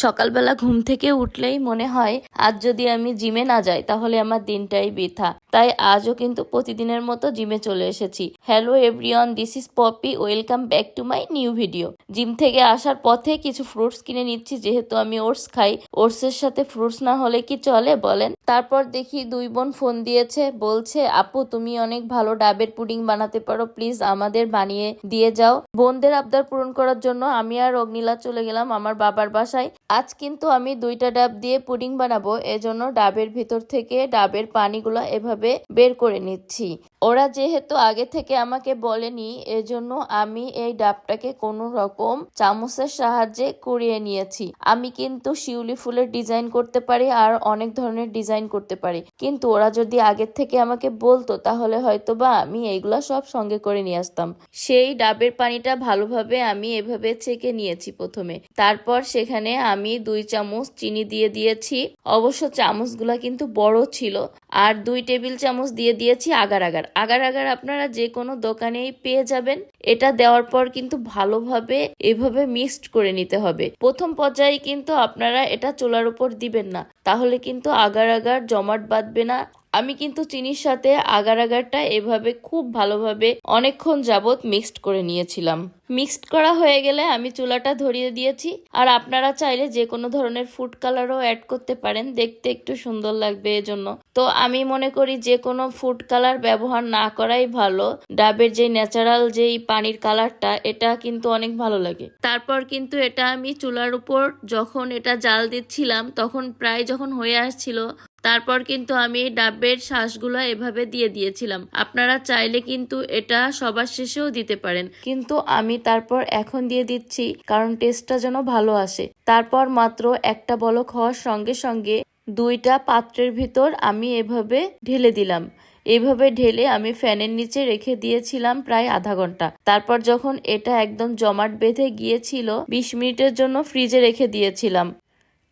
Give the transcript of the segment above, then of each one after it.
সকালবেলা ঘুম থেকে উঠলেই মনে হয় আজ যদি আমি জিমে না যাই তাহলে আমার দিনটাই বৃথা। তাই আজও কিন্তু প্রতিদিনের মতো জিমে চলে এসেছি। Hello everyone, this is Poppy, welcome back to my new video. Gym থেকে আসার পথে কিছু ফ্রুটস কিনে নিচ্ছি, যেহেতু আমি ওটস খাই। ওটসের সাথে ফ্রুটস না হলে কি চলে বলেন? তারপর দেখি দুই বোন ফোন দিয়েছে, বলছে আপু তুমি অনেক ভালো ডাবের পুডিং বানাতে পারো, প্লিজ আমাদের বানিয়ে দিয়ে যাও। বোনদের আবদার পূরণ করার জন্য আমি আর অগ্নিলা চলে গেলাম আমার বাবার বাসায়। আজ কিন্তু আমি 2টা ডাব দিয়ে পুডিং বানাবো, এজন্য ডাবের ভিতর থেকে ডাবের পানিগুলো এভাবে বের করে নিচ্ছি। ওরা যেহেতু আগে থেকে আমাকে বলেনি, এজন্য আমি এই ডাবটাকে কোনো রকম চামচের সাহায্যে কুড়িয়ে নিয়েছি। আমি কিন্তু শিউলি ফুলের ডিজাইন করতে পারি আর অনেক ধরনের ডিজাইন করতে পারি, কিন্তু ওরা যদি আগের থেকে আমাকে বলতো তাহলে হয়তো বা আমি এইগুলা সব সঙ্গে করে নিয়ে আসতাম। সেই ডাবের পানিটা ভালোভাবে আমি এভাবে ছেঁকে নিয়েছি প্রথমে। তারপর সেখানে আমি 2 চামচ চিনি দিয়ে দিয়েছি। অবশ্য চামচগুলা কিন্তু বড় ছিল। আর 2 টেবিল চামচ দিয়ে দিয়েছি আগার আগার। আগার আগার আপনারা যে কোনো দোকানেই পেয়ে যাবেন। এটা দেওয়ার পর কিন্তু ভালোভাবে এভাবে মিক্সড করে নিতে হবে। প্রথম পর্যায়ে কিন্তু আপনারা এটা চুলার উপর দিবেন না, তাহলে কিন্তু আগার আগার জমাট বাঁধবে না। আমি কিন্তু চিনির সাথে আগার আগারটা এভাবে খুব ভালোভাবে অনেকক্ষণ যাবত মিক্সড করে নিয়েছিলাম। মিক্সড করা হয়ে গেলে আমি চুলাটা ধরিয়ে দিয়েছি। আর আপনারা চাইলে যে কোনো ধরনের ফুড কালারও অ্যাড করতে পারেন, দেখতে একটু সুন্দর লাগবে এজন্য। তো আমি মনে করি যে কোনো ফুড কালার ব্যবহার না করাই ভালো। ডাবের যে ন্যাচারাল যেই পানির কালারটা, এটা কিন্তু অনেক ভালো লাগে। তারপর কিন্তু এটা আমি চুলার উপর যখন এটা জাল দিচ্ছিলাম, তখন প্রায় যখন হয়ে আসছিল, তারপর কিন্তু আমি ডাবের শাঁসগুলো এভাবে দিয়ে দিয়েছিলাম। আপনারা চাইলে কিন্তু এটা সবার শেষেও দিতে পারেন, কিন্তু আমি তারপর এখন দিয়ে দিচ্ছি কারণ টেস্টটা যেন ভালো আসে। তারপর মাত্র একটা বলক হওয়ার সঙ্গে সঙ্গে 2টা পাত্রের ভিতর আমি এভাবে ঢেলে দিলাম। এইভাবে ঢেলে আমি ফ্যানের নিচে রেখে দিয়েছিলাম প্রায় আধা ঘন্টা। তারপর যখন এটা একদম জমাট বেঁধে গিয়েছিল, 20 মিনিটের জন্য ফ্রিজে রেখে দিয়েছিলাম।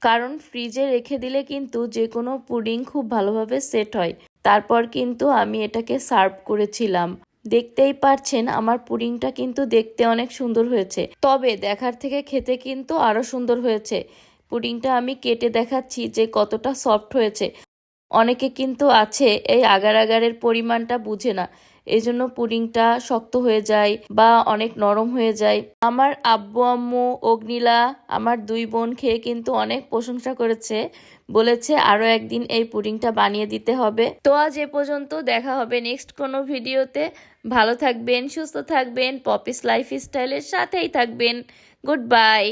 কারণ ফ্রিজে রেখে দিলে কিন্তু যে কোনো পুডিং খুব ভালোভাবে সেট হয়। তারপর কিন্তু আমি এটাকে সার্ভ করেছিলাম। দেখতেই পারছেন আমার পুডিংটা কিন্তু দেখতে অনেক সুন্দর হয়েছে, তবে দেখার থেকে খেতে কিন্তু আরো সুন্দর হয়েছে। পুডিংটা আমি কেটে দেখাচ্ছি যে কতটা সফট হয়েছে। অনেকে কিন্তু আছে এই আগার আগারের পরিমাণটা বুঝে না, এজন্য পুডিংটা শক্ত হয়ে যায় বা অনেক নরম হয়ে যায়। আমার আব্বু আম্মু অগ্নিলা আমার 2 বোন খেয়ে কিন্তু অনেক প্রশংসা করেছে, বলেছে আরো একদিন এই পুডিংটা বানিয়ে দিতে হবে। তো আজ এ পর্যন্ত, দেখা হবে নেক্সট কোনো ভিডিওতে। ভালো থাকবেন, সুস্থ থাকবেন, পপিস লাইফস্টাইলের সাথেই থাকবেন। Good bye.